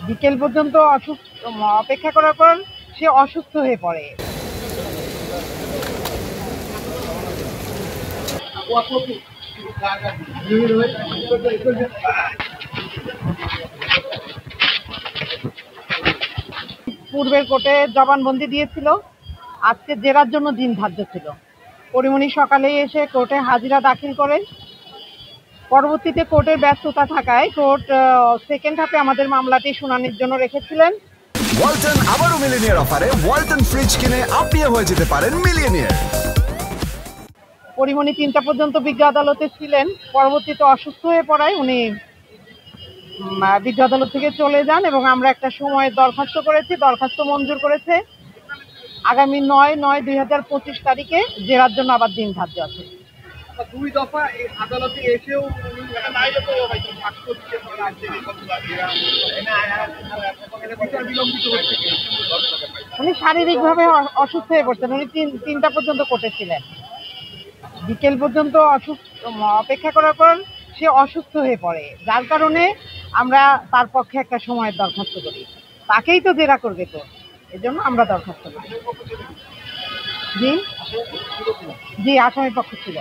বিকেল পর্যন্ত অপেক্ষা করার পর সে অসুস্থ হয়ে পড়ে। পূর্বের কোর্টে জবানবন্দি দিয়েছিল, আজকে জেরার জন্য দিন ধার্য ছিল। পরিমণি সকালে এসে কোর্টে হাজিরা দাখিল করে। পরবর্তীতে কোর্টের ব্যস্ততা থাকায় কোর্ট সেকেন্ড হাফে আমাদের মামলাটি শুনানির জন্য রেখেছিলেন। ওয়ালটন আবারও মিলিনিয়ার অফারে ওয়ালটন ফ্রিজ কিনে আপনিও হয়ে যেতে পারেন মিলিয়নিয়ার। পরিমণি 3টা পর্যন্ত বিজ্ঞ আদালতে ছিলেন। পরবর্তীতে অসুস্থ হয়ে পড়ায় উনি বিজ্ঞ আদালত থেকে চলে যান এবং আমরা একটা সময়ের দরখাস্ত করেছি, দরখাস্ত মঞ্জুর করেছে। আগামী 9/9/2025 তারিখে জেরার জন্য আবার দিন ধার্য আছে। 2 দফা আদালতে এসেও উনি শারীরিকভাবে অসুস্থ হয়ে পড়ছেন। উনি 3টা পর্যন্ত কোর্টে ছিলেন। বিকেল পর্যন্ত অপেক্ষা করার পর সে অসুস্থ হয়ে পড়ে, যার কারণে আমরা তার পক্ষে একটা সময়ের দরখাস্ত করি। তাকেই তো জেরা করবে তো, এজন্য আমরা দরখাস্ত করি। জি জি, আসামি পক্ষ ছিল।